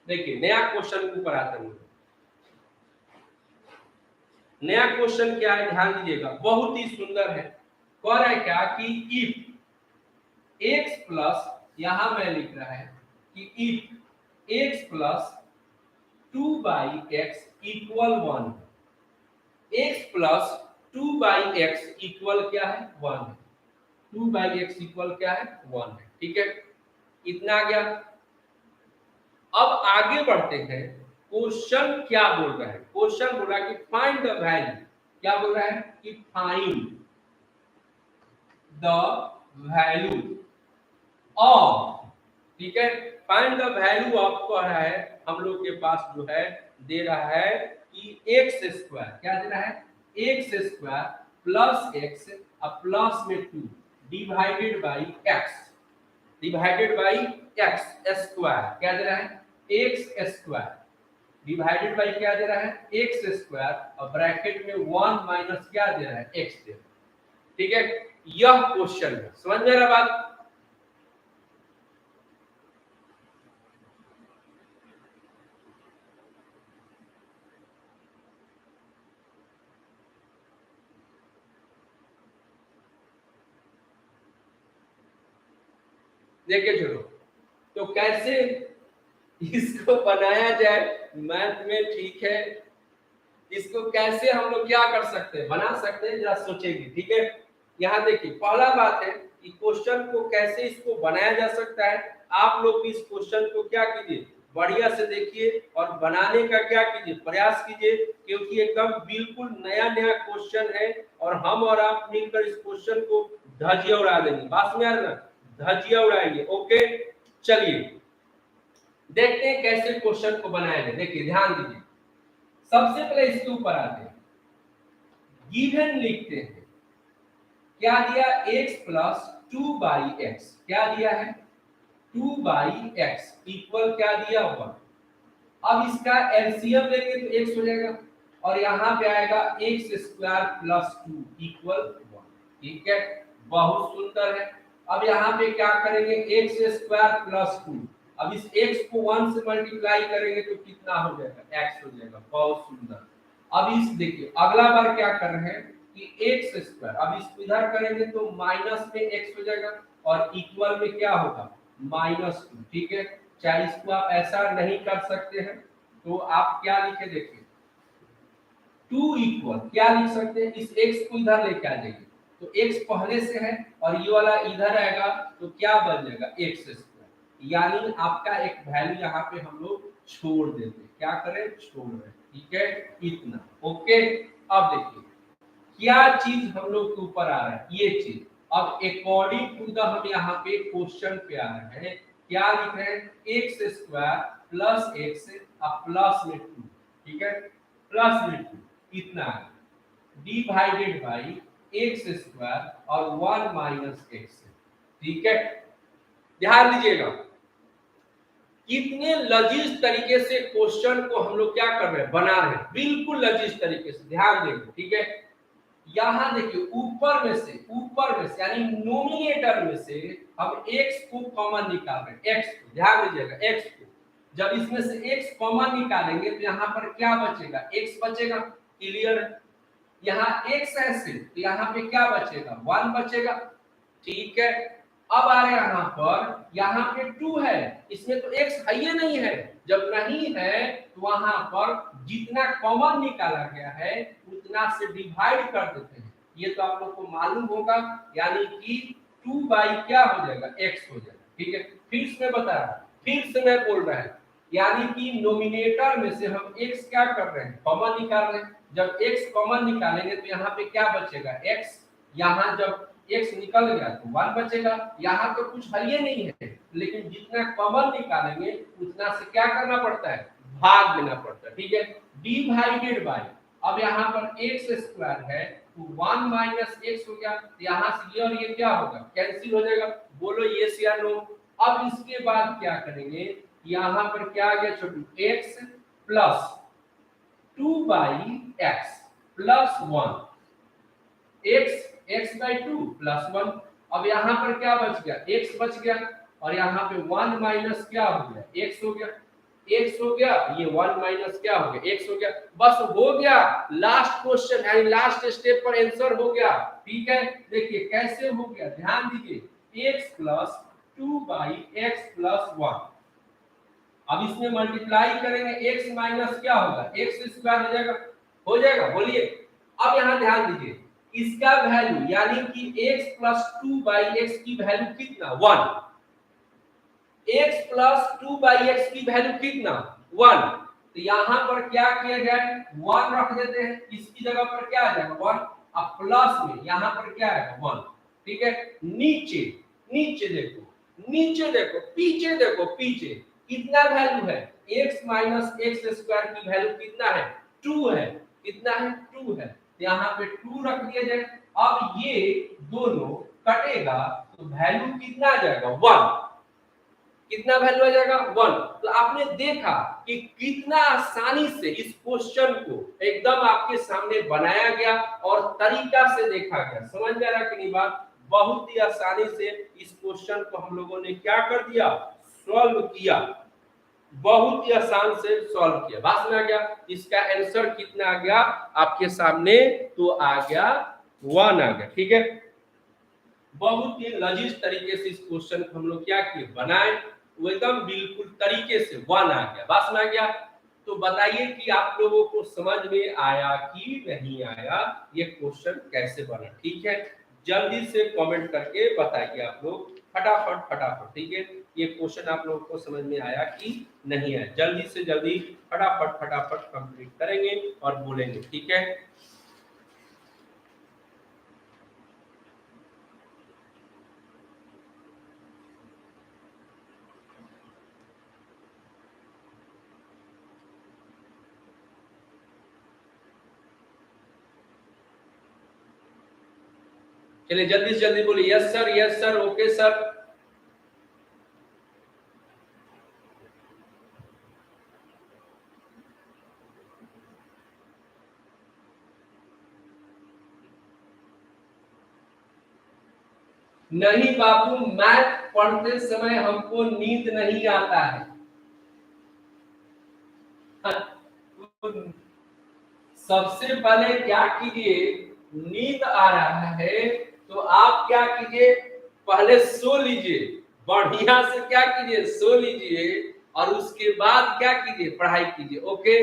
देखिए नया क्वेश्चन के ऊपर आते हैं। नया क्वेश्चन क्या है ध्यान दीजिएगा, बहुत ही सुंदर है। कह रहा है क्या कि इफ x प्लस, यहां मैं लिख रहा है कि if x plus 2/x equal 1, x plus 2/x equal क्या है 1 है, 2/x इक्वल क्या है 1 है। ठीक है, इतना आ गया। अब आगे बढ़ते हैं, क्वेश्चन क्या बोल रहा है, क्वेश्चन बोल रहा है कि फाइंड द वैल्यू, क्या बोल रहा है कि फाइंड द वैल्यू ऑफ, ठीक है, फाइंड द वैल्यू ऑफ कह रहा है, हम लोग के पास जो है दे रहा है कि एक्स स्क्वायर, क्या दे रहा है x square plus x plus में 2 divided by x, divided by x square, क्या दे रहा है एक्स स्क्वायर डिवाइडेड बाई क्या दे रहा है एक्स स्क्वायर, और ब्रैकेट में 1 माइनस क्या दे रहा है एक्स दे रहा है। ठीक है, यह क्वेश्चन है, समझ में आ रहा बात? देखिए चलो, तो कैसे इसको बनाया जाए, मैथ में ठीक है, इसको कैसे हम लोग क्या कर सकते हैं, बना सकते हैं, जरा सोचेंगे। ठीक है, यहाँ देखिए पहला बात है कि क्वेश्चन को कैसे इसको बनाया जा सकता है। आप लोग इस क्वेश्चन को क्या कीजिए बढ़िया से देखिए और बनाने का क्या कीजिए, प्रयास कीजिए, क्योंकि एकदम बिल्कुल नया नया क्वेश्चन है और हम और आप मिलकर इस क्वेश्चन को धजिया उड़ा देंगे। बात में आ रहा ना, धजिया उड़ाएंगे। ओके, चलिए देखते हैं कैसे क्वेश्चन को बनाया जाए। देखिए ध्यान दीजिए, सबसे पहले इसके ऊपर आते हैं, गिवन लिखते हैं, क्या दिया, x प्लस 2/x, क्या दिया है 2/x इक्वल क्या दिया 1। अब इसका एलसीएम लेंगे तो x हो जाएगा और यहाँ पे आएगा x स्क्वायर प्लस 2 इक्वल 1। ठीक है, बहुत सुंदर है। अब यहाँ पे क्या करेंगे, x स्क्वायर प्लस 2, अब इस x को 1 से मल्टीप्लाई करेंगे तो कितना हो जाएगा, x हो जाएगा। बहुत सुंदर। अब इस देखिए अगला बार क्या कर रहे हैं कि x स्क्वायर, अब इसको इधर करेंगे तो माइनस में x हो जाएगा और इक्वल में क्या होगा, -2। ठीक है, चाहे इसको आप ऐसा नहीं कर सकते हैं तो आप क्या लिखे, देखिए 2 इक्वल क्या लिख सकते हैं, इस x को इधर लेके आ जाइए तो x पहले से है और ये वाला इधर आएगा तो क्या बन जाएगा x स्क्वायर, यानी आपका एक वैल्यू यहाँ पे हम लोग छोड़ देते हैं। क्या करें, छोड़ रहे हैं। ठीक है, इतना। ओके, अब देखिए क्या चीज हम लोग के ऊपर आ रहा है, ये चीज। अब अकॉर्डिंग टू द हम यहाँ पे क्वेश्चन पे आ रहे हैं, क्या लिख रहे हैं, x square plus x plus में 2। ठीक है, प्लस में 2 इतना है, डिवाइडेड बाई एक्स स्क्वायर और 1 माइनस एक्स। ठीक है, ध्यान दीजिएगा कितने लजीज तरीके से क्वेश्चन को हम लोग क्या कर रहे हैं, बना रहे हैं, बिल्कुल लजीज तरीके से। ध्यान देंगे। ठीक है, यहां देखिए ऊपर में से यानी नोमिनेटर में से हम x को कॉमन निकाल रहे हैं, x को, ध्यान दीजिएगा x को। जब इसमें से x कॉमन निकालेंगे तो यहाँ पर क्या बचेगा, x बचेगा। क्लियर है, यहाँ x है सिर्फ तो यहाँ पे क्या बचेगा, 1 बचेगा। ठीक है, अब आ रहे यहाँ पे 2 है, इसमें तो x है ही नहीं है। जब नहीं है तो वहां पर जितना कॉमन निकाला गया है उतना से डिवाइड कर देते हैं। ये तो आप लोग को मालूम होगा, यानी कि 2 बाई क्या हो जाएगा, x हो जाएगा। ठीक है, फिर से बता रहा, फिर से मैं बोल रहा है, यानी कि नोमिनेटर में से हम x क्या कर रहे हैं, कॉमन निकाल रहे हैं। जब x कॉमन निकालेंगे तो यहाँ पे क्या बचेगा, x। यहाँ जब x निकल गया तो 1 बचेगा। यहाँ तो कुछ है ही नहीं है, लेकिन जितना कॉमन निकालेंगे उतना से क्या करना पड़ता है, भाग देना पड़ता है। ठीक है, डिवाइडेड बाय, अब यहाँ पर x स्क्वायर है तो 1 माइनस x हो गया, तो यहाँ से ये और ये क्या होगा, कैंसिल हो जाएगा। बोलो यस या नो। अब इसके बाद क्या करेंगे, यहाँ पर क्या आ गया छोटू, x plus 2/x plus 1, x by 2 plus 1। अब यहाँ पर क्या बच गया, x बच गया और यहाँ पे 1 माइनस क्या हो गया, x हो गया। x हो गया, ये 1 माइनस क्या हो गया, x हो गया। बस हो गया, लास्ट क्वेश्चन यानी लास्ट स्टेप पर आंसर हो गया। ठीक है, देखिए कैसे हो गया, ध्यान दीजिए, x प्लस 2/x प्लस 1। अब इसमें मल्टीप्लाई करेंगे, x माइनस क्या होगा, x स्क्वायर हो जाएगा। बोलिए, अब यहाँ ध्यान दीजिए, इसका वैल्यू यानी कि x प्लस 2/x की वैल्यू कितना, 1। x प्लस 2/x की वैल्यू कितना, 1। तो यहाँ पर क्या किया जाए, 1 रख देते हैं, इसकी जगह पर क्या आ जाएगा 1, अब प्लस में यहाँ पर क्या आएगा 1। ठीक है, नीचे नीचे देखो, नीचे देखो, पीछे देखो, पीछे कितना वैल्यू है, x माइनस एक्स स्क्वायर की वैल्यू कितना है, 2 है। कितना है, 2 है, यहाँ पे 2 रख दिया जाए। अब ये दोनों कटेगा तो वैल्यू कितना आ जाएगा, 1। कितना वैल्यू आ जाएगा, 1। तो आपने देखा कि कितना आसानी से इस क्वेश्चन को एकदम आपके सामने बनाया गया और तरीका से देखा गया। समझ में आ रहा कि नहीं बात, बहुत ही आसानी से इस क्वेश्चन को हम लोगों ने क्या कर दिया, सॉल्व किया, बहुत ही आसान से सॉल्व किया। बात में आ गया, इसका आंसर कितना आ गया आपके सामने, तो आ गया 1 आ गया। ठीक है, बहुत ही लजीज तरीके से इस क्वेश्चन को हम लोग क्या किए, बनाए, वो एकदम बिल्कुल तरीके से 1 आ गया। बात में आ गया, तो बताइए कि आप लोगों को समझ में आया कि नहीं आया, ये क्वेश्चन कैसे बना। ठीक है, जल्दी से कमेंट करके बताइए आप लोग, फटाफट फटाफट। ठीक है, ये क्वेश्चन आप लोगों को समझ में आया कि नहीं आया? जल्दी से जल्दी फटाफट फटाफट कंप्लीट करेंगे और बोलेंगे, ठीक है? चलिए जल्दी से जल्दी बोलिए, यस सर, ओके सर। नहीं बाबू, मैथ पढ़ते समय हमको नींद नहीं आता है। सबसे पहले क्या कीजिए, नींद आ रहा है तो आप क्या कीजिए, पहले सो लीजिए, बढ़िया से क्या कीजिए, सो लीजिए, और उसके बाद क्या कीजिए, पढ़ाई कीजिए। ओके,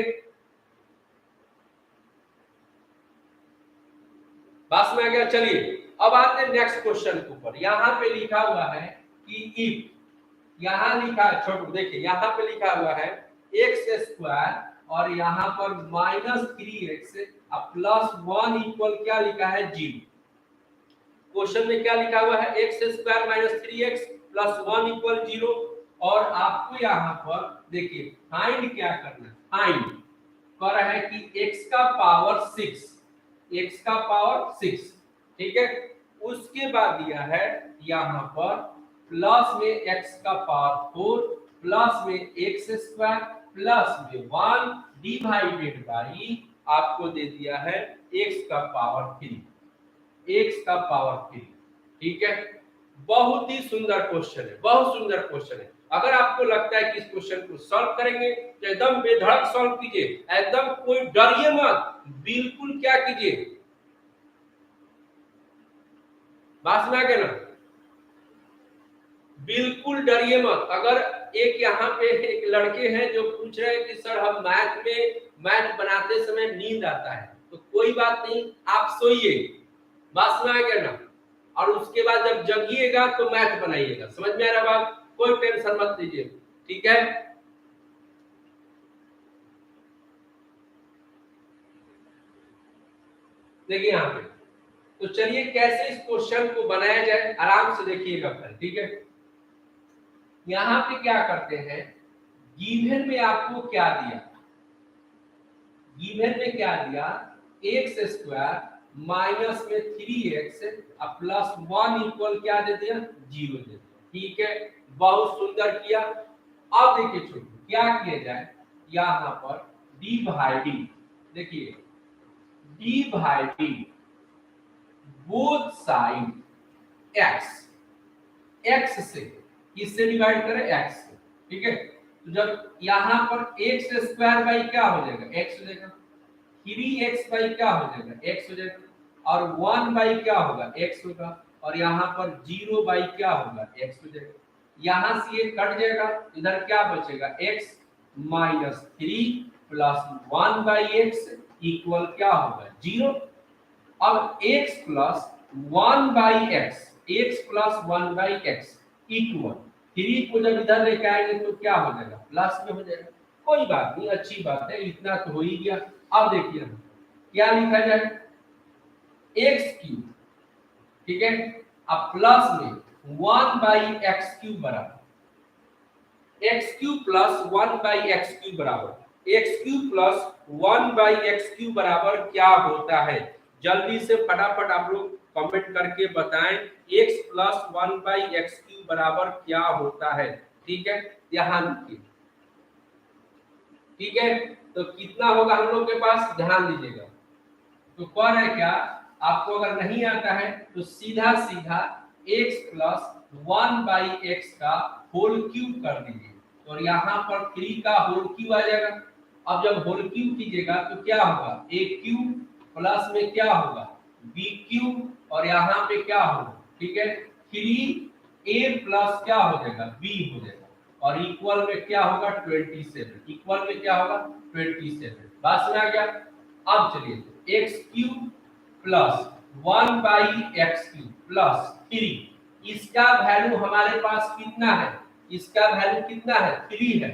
बात में आ गया। चलिए अब आते हैं नेक्स्ट क्वेश्चन के ऊपर। यहाँ पे लिखा हुआ है कि इफ, यहाँ लिखा है, छोटू देखिए, यहाँ पे लिखा हुआ है एक्स स्क्वायर और यहाँ पर -3x प्लस 1 इक्वल क्या लिखा है, 0। क्वेश्चन में क्या लिखा हुआ है, x square -3x plus 1 equal 0। और आपको यहाँ पर देखिए फाइंड क्या करना है, फाइंड कर रहा है कि x का पावर 6, x का पावर 6, ठीक है। उसके बाद दिया है यहाँ पर प्लस में x का पावर 4 प्लस में x स्क्वायर प्लस में 1 डिवाइडेड बाई आपको दे दिया है x का पावर 3, x का पावर 3, ठीक है। बहुत ही सुंदर क्वेश्चन है, बहुत सुंदर क्वेश्चन है। अगर आपको लगता है कि इस क्वेश्चन को सॉल्व करेंगे तो एकदम बेधड़क सॉल्व कीजिए, एकदम कोई डरिए मत, बिल्कुल क्या कीजिए, बात में आ गया ना, बिल्कुल डरिए मत। अगर एक यहाँ पे एक लड़के हैं जो पूछ रहे हैं कि सर हम मैथ बनाते समय नींद आता है, तो कोई बात नहीं, आप सोइए, बात में आ गया ना, और उसके बाद जब जगिएगा तो मैथ बनाइएगा। समझ में आ रहा बात, कोई टेंशन मत लीजिए, ठीक है। देखिए यहाँ पे, तो चलिए कैसे इस क्वेश्चन को बनाया जाए, आराम से देखिएगा फिर, ठीक है। यहाँ पे क्या करते हैं, गिवन में आपको क्या दिया, गिवन में क्या दिया, एक्स स्क्वायर माइनस में 3x प्लस 1 इक्वल क्या दे दिया, 0 दे दिया, ठीक है। बहुत सुंदर किया। अब देखिए छोटू क्या किया जाए, यहाँ पर डिवाइडिंग, देखिए डिवाइडिंग बोथ साइड x से, किससे डिवाइड करें, x से, ठीक है। तो जब यहाँ पर एक्स स्क्वायर बाई क्या हो जाएगा, x हो जाएगा, 3x बाई क्या हो जाएगा, x हो जाएगा, और 1 बाई क्या होगा, x होगा, और यहाँ पर 0 बाई क्या होगा, x हो जाएगा। यहाँ से ये कट जाएगा, इधर क्या बचेगा, x minus 3 plus 1 by x equal क्या होगा, 0। अब x plus 1 by x, x plus 1 by x equal 3 को जब इधर लेके आएंगे तो क्या हो जाएगा, प्लस में हो जाएगा। कोई बात नहीं, अच्छी बात है, इतना तो हो ही गया। अब देखिए क्या लिखा जाए, एक्स क्यूब, ठीक है, अब प्लस में 1 बाई एक्स क्यूब बराबर x cube plus 1 by x cube बराबर x cube plus 1 by x cube बराबर क्या होता है। जल्दी से फटाफट आप लोग कमेंट करके बताएं, x plus 1 by x cube बराबर क्या होता है, ठीक है। यहाँ लिखिए, ठीक है। तो कितना होगा हम लोग के पास, ध्यान दीजिएगा। तो कौन है क्या, आपको अगर नहीं आता है तो सीधा सीधा x प्लस 1 बाई एक्स का होल क्यूब कर दीजिए, और यहाँ पर 3 का होल क्यूब आ जाएगा। अब जब होल क्यूब कीजिएगा तो क्या होगा, a क्यूब प्लस में क्या होगा, b क्यूब, और यहाँ पे क्या होगा, ठीक है, 3a प्लस क्या हो जाएगा, b हो जाएगा, और इक्वल में क्या होगा 27, इक्वल में क्या होगा 27। बात समझ आ गया। अब चलिए x cube plus 1 by x cube plus 3, इसका वैल्यू हमारे पास कितना है, इसका वैल्यू कितना है 3 है,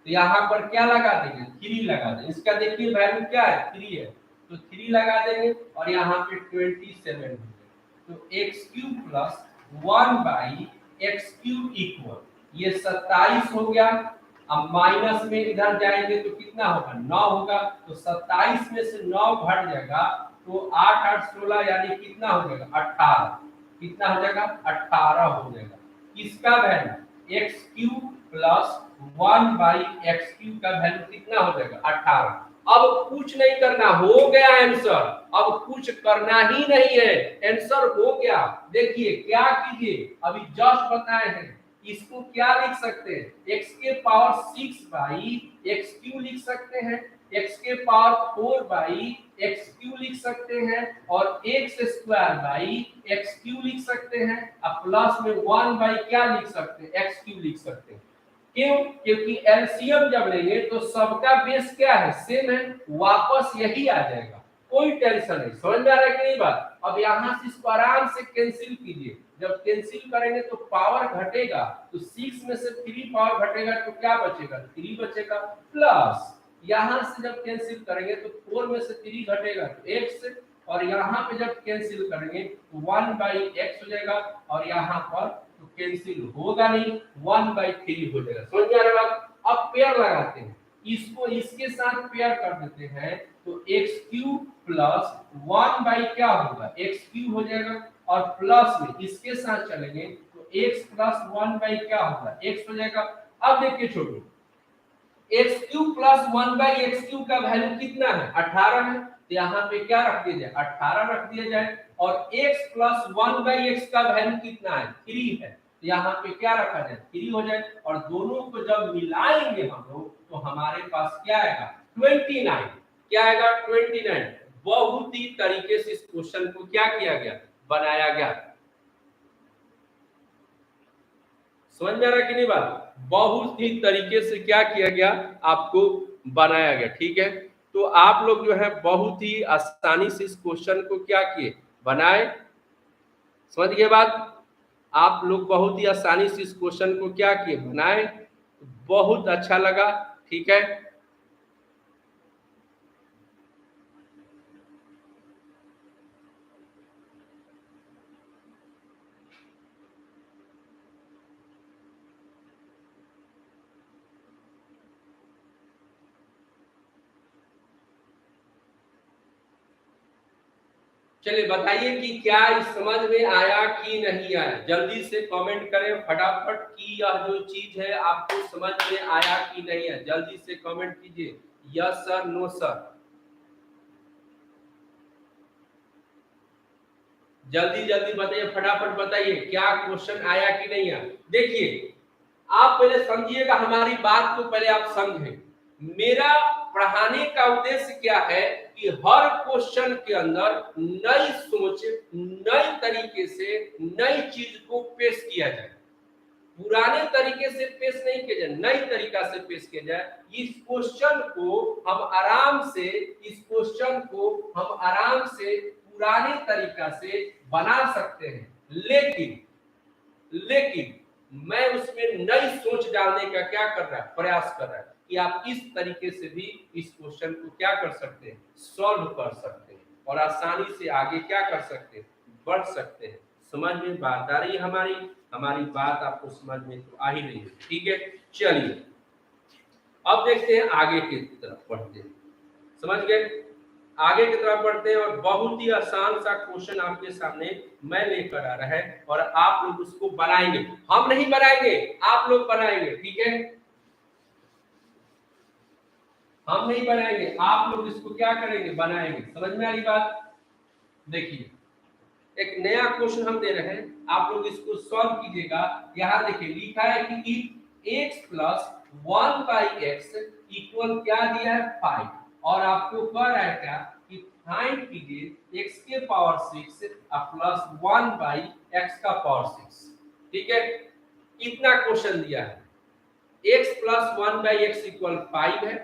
तो यहाँ पर क्या लगा देंगे 3 लगा देंगे। इसका देखिए वैल्यू क्या है 3 है, तो 3 लगा देंगे और यहाँ पे 27 तो x cube plus 1 by x cube equal ये 27 हो गया। अब माइनस में इधर जाएंगे तो कितना होगा 9 होगा, तो 27 में से 9 घट जाएगा तो 8 8 16 यानी कितना हो जाएगा 18, कितना हो जाएगा 18 हो जाएगा। इसका value x cube plus 1 by x cube का वैल्यू कितना हो जाएगा 18। अब कुछ नहीं करना, हो गया आंसर, अब कुछ करना ही नहीं है, आंसर हो गया। देखिए क्या कीजिए, अभी जस्ट बताए हैं, इसको क्या लिख सकते हैं x के पावर 6 बाई एक्स क्यू लिख सकते हैं, x के पावर 4 बाई एक्स क्यू लिख सकते हैं और x square by x Q लिख सकते हैं, अब प्लस में 1 बाई क्या लिख सकते हैं एक्स क्यू लिख सकते हैं। क्यों? क्योंकि एलसीएम जब लेंगे तो सबका बेस क्या है सेम है, वापस यही आ जाएगा, कोई टेंशन नहीं। समझ में आ रहा है कि नहीं बात? अब यहाँ से इसको आराम से कैंसिल कीजिए, जब कैंसिल करेंगे तो पावर घटेगा, तो 6 में से 3 पावर घटेगा तो क्या बचेगा 3 बचेगा, प्लस यहाँ से जब कैंसिल करेंगे तो 4 में से 3 घटेगा तो x, और यहाँ पे जब कैंसिल करेंगे तो 1 बाई एक्स हो जाएगा और यहाँ पर तो कैंसिल होगा नहीं 1 बाई 3 हो जाएगा। समझ में आ रहा है? अब पेयर लगाते हैं, इसको इसके साथ पेयर कर देते हैं तो एक्स क्यूब प्लस 1 बाई क्या होगा एक्स क्यूब हो जाएगा और प्लस में इसके साथ चलेंगे तो x प्लस 1 बाई क्या होगा x हो जाएगा। अब देखिए Chhotu, x cube plus 1 by x cube का वैल्यू कितना है 18 है, तो यहाँ पे क्या रख दिया जाए 18 रख दिया जाए, और x प्लस 1 बाई एक्स का वैल्यू कितना है 3 है, तो यहाँ पे क्या रखा जाए 3 हो जाए, और दोनों को जब मिलाएंगे हम लोग तो हमारे पास क्या आएगा 29, क्या आएगा 29। बहुत ही तरीके से इस क्वेश्चन को क्या किया गया बनाया गया। समझ में आ रहा है कि नहीं बात? बहुत ही तरीके से क्या किया गया आपको बनाया गया, ठीक है। तो आप लोग जो है बहुत ही आसानी से इस क्वेश्चन को क्या किए बनाए, समझ गए बात? आप लोग बहुत ही आसानी से इस क्वेश्चन को क्या किए बनाए, बहुत अच्छा लगा, ठीक है। चलिए बताइए कि क्या इस समझ में आया कि नहीं आया, जल्दी से कमेंट करें फटाफट कि यह जो चीज है आपको समझ में आया कि नहीं है, जल्दी से कमेंट कीजिए यस सर नो सर, जल्दी जल्दी बताइए फटाफट बताइए क्या क्वेश्चन आया कि नहीं आया। देखिए आप पहले समझिएगा, हमारी बात को पहले आप समझें। मेरा पढ़ाने का उद्देश्य क्या है कि हर क्वेश्चन के अंदर नई सोच, नई तरीके से नई चीज को पेश किया जाए, पुराने तरीके से पेश नहीं किया जाए, नई तरीका से पेश किया जाए। इस क्वेश्चन को हम आराम से, इस क्वेश्चन को हम आराम से पुराने तरीका से बना सकते हैं, लेकिन लेकिन मैं उसमें नई सोच डालने का क्या कर रहा है प्रयास कर रहा है कि आप इस तरीके से भी इस क्वेश्चन को क्या कर सकते हैं सॉल्व कर सकते हैं और आसानी से आगे क्या कर सकते हैं बढ़ सकते हैं। समझ में बात आ रही है हमारी, हमारी बात आपको समझ में तो आ ही रही है, ठीक है। चलिए अब देखते हैं आगे की तरफ बढ़ते हैं, समझ गए, आगे की तरफ बढ़ते हैं और बहुत ही आसान सा क्वेश्चन आपके सामने मैं लेकर आ रहा है और आप लोग उसको बनाएंगे, हम नहीं बनाएंगे आप लोग बनाएंगे, ठीक है। हम नहीं बनाएंगे, आप लोग इसको क्या करेंगे बनाएंगे, समझ में आ रही बात? देखिए एक नया क्वेश्चन हम दे रहे हैं, आप लोग इसको सॉल्व कीजिएगा। यहाँ देखिए लिखा है कि x plus 1 by x equal क्या दिया है 5, और आपको कह रहा है क्या कि फाइंड कीजिए x के पावर 6 प्लस 1 बाई एक्स का पावर 6, ठीक है। इतना क्वेश्चन दिया है, x plus 1 by x equal 5 है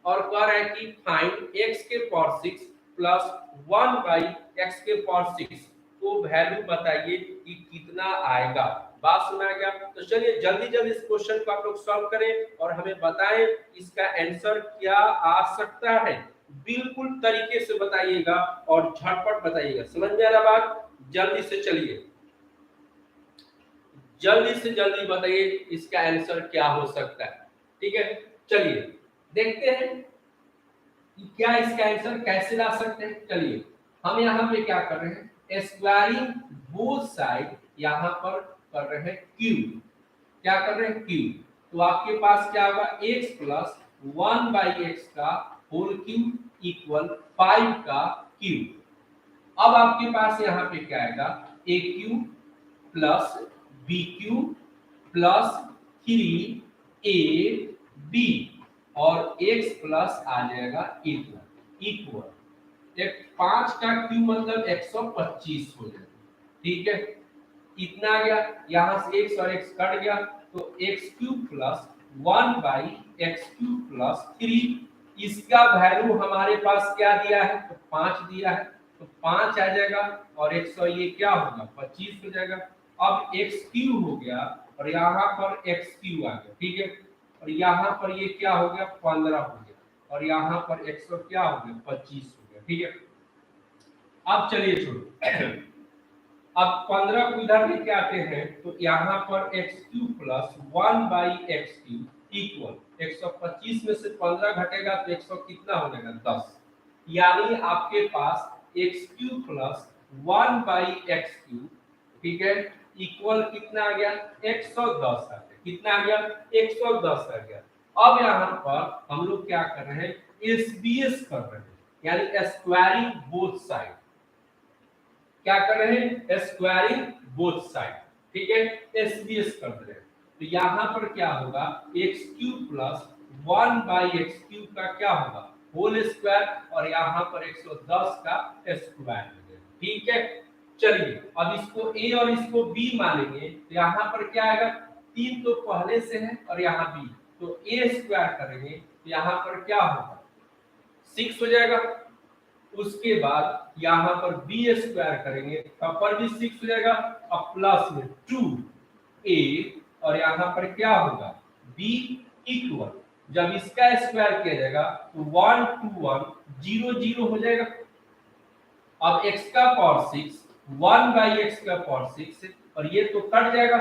और कह रहा है कि फाइंड x के पावर 6 प्लस 1 बाई एक्स के पावर 6 तो वैल्यू बताइए कि कितना आएगा। बात सुना गया। तो चलिए जल्दी जल्दी इस क्वेश्चन को आप लोग सॉल्व करें और हमें बताएं इसका आंसर क्या आ सकता है। बिल्कुल तरीके से बताइएगा और झटपट बताइएगा। समझ में आ रहा बात? जल्दी से चलिए, जल्दी से जल्दी बताइए इसका आंसर क्या हो सकता है। ठीक है, चलिए देखते हैं कि क्या इसका आंसर कैसे ला सकते हैं। चलिए हम यहाँ पे क्या कर रहे हैं, स्क्वायरिंग बोथ साइड, यहाँ पर कर रहे हैं क्यूब। क्या कर रहे हैं? क्यूब। तो आपके पास क्या होगा, x प्लस 1/x का होल क्यूब इक्वल 5 का क्यूब। अब आपके पास यहाँ पे क्या आएगा, a cube plus b cube plus 3ab और x प्लस आ जाएगा इक्वल एक 5 का क्यूब मतलब 125 हो जाएगा। ठीक है, इतना आ गया, यहां से x और x कट गया तो x cube plus 1/x cube plus 3, इसका वैल्यू हमारे पास क्या दिया है, तो 5 दिया है, तो 5 आ जाएगा और 100 ये क्या होगा 25 हो जाएगा। अब x क्यूब हो गया और यहाँ पर x क्यूब आ गया। ठीक है, और यहाँ पर ये क्या हो गया 15 हो गया और यहाँ पर 100 क्या हो गया 25 हो गया। ठीक है, अब चलिए छोड़ो, अब 15 को इधर लेके आते हैं तो यहाँ पर x cube plus 1/x cube equal 125 में से 15 घटेगा तो 100 कितना हो जाएगा 10, यानी आपके पास x cube plus 1/x cube, ठीक है, इक्वल कितना आ गया 110 आ गया। कितना आ गया 110 आ गया। अब यहाँ पर हम लोग क्या कर रहे हैं, एसबीएस कर रहे हैं, यानी स्क्वायरिंग बोथ साइड। क्या कर रहे हैं, स्क्वायरिंग बोथ साइड। ठीक है, एसबीएस कर रहे हैं। तो यहां पर क्या होगा, x cube plus 1/x cube का क्या होगा होल स्क्वायर और यहां पर 110 का स्क्वायर हो जाएगा। ठीक है, चलिए अब इसको a और इसको b मानेंगे तो यहां पर क्या आएगा, 3 तो पहले से है और यहाँ b, तो a स्क्वायर करेंगे तो यहां पर क्या होगा 6 हो जाएगा। उसके बाद यहाँ पर बी स्क्वायर करेंगे तब पर भी 6 हो जाएगा, अब प्लस में 2a और यहाँ पर क्या होगा b इक्वल, जब इसका स्क्वायर किया जाएगा तो 1 2 1 0 0 हो जाएगा। अब x का पावर 6 1/x का पावर 6 और ये तो कट जाएगा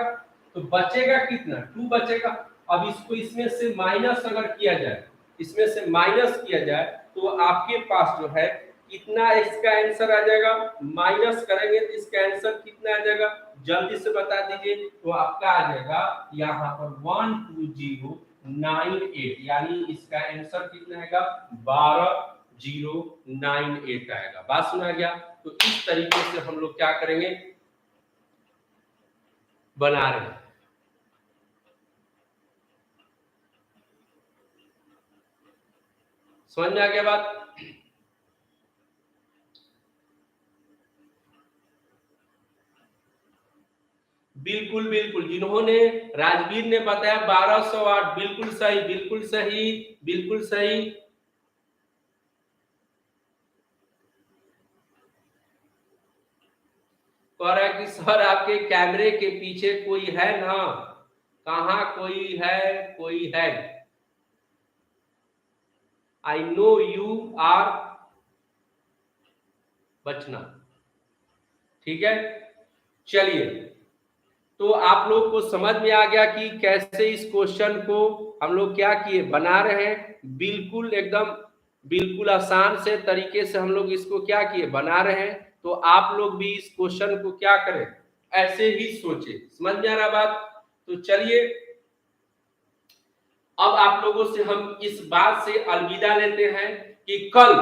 तो बचेगा कितना 2 बचेगा। अब इसको इसमें से माइनस अगर किया जाए, इसमें से माइनस किया जाए तो आपके पास जो है कितना इसका आंसर आ जाएगा, माइनस करेंगे तो इसका आंसर कितना आ जाएगा जल्दी से बता दीजिए। तो आपका आ जाएगा यहाँ पर 12098, यानी इसका आंसर कितना आएगा 12098 आएगा। बात सुना गया? तो इस तरीके से हम लोग क्या करेंगे, बना रहे हैं। समझ में आ गया बात? बिल्कुल बिल्कुल, जिन्होंने राजवीर ने बताया 1208, बिल्कुल सही बिल्कुल सही बिल्कुल सही। कह रहा है कि सर आपके कैमरे के पीछे कोई है ना, कहाँ कोई है, कोई है। आई नो यू आर बचना। ठीक है, चलिए तो आप लोग को समझ में आ गया कि कैसे इस क्वेश्चन को हम लोग क्या किए बना रहे हैं। बिल्कुल एकदम बिल्कुल आसान से तरीके से हम लोग इसको क्या किए बना रहे हैं। तो आप लोग भी इस क्वेश्चन को क्या करें, ऐसे ही सोचे। समझ में आ रहा बात? तो चलिए अब आप लोगों से हम इस बात से अलविदा लेते हैं कि कल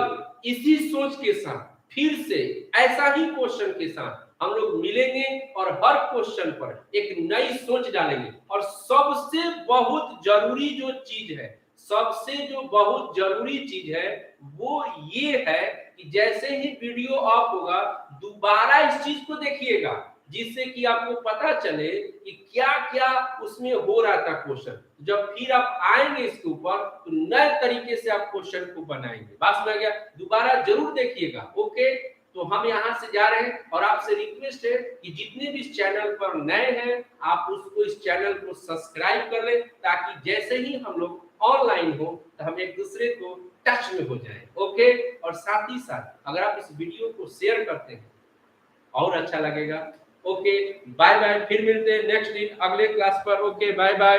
इसी सोच के साथ फिर से ऐसा ही क्वेश्चन के साथ हम लोग मिलेंगे और हर क्वेश्चन पर एक नई सोच डालेंगे। और सबसे बहुत जरूरी जो चीज है, सबसे जो बहुत जरूरी चीज है वो ये है कि जैसे ही वीडियो ऑफ होगा दोबारा इस चीज को देखिएगा, जिससे कि आपको पता चले कि क्या क्या उसमें हो रहा था क्वेश्चन। जब फिर आप आएंगे इसके ऊपर तो नए तरीके से आप क्वेश्चन को बनाएंगे। बात समझ गया? दोबारा जरूर देखिएगा। ओके, तो हम यहाँ से जा रहे हैं और आपसे रिक्वेस्ट है कि जितने भी इस चैनल पर नए हैं आप उसको इस चैनल को सब्सक्राइब कर लें, ताकि जैसे ही हम लोग ऑनलाइन हो तो हम एक दूसरे को टच में हो जाए। ओके, और साथ ही साथ अगर आप इस वीडियो को शेयर करते हैं और अच्छा लगेगा। ओके, बाय बाय, फिर मिलते हैं नेक्स्ट दिन अगले क्लास पर। Okay, bye bye.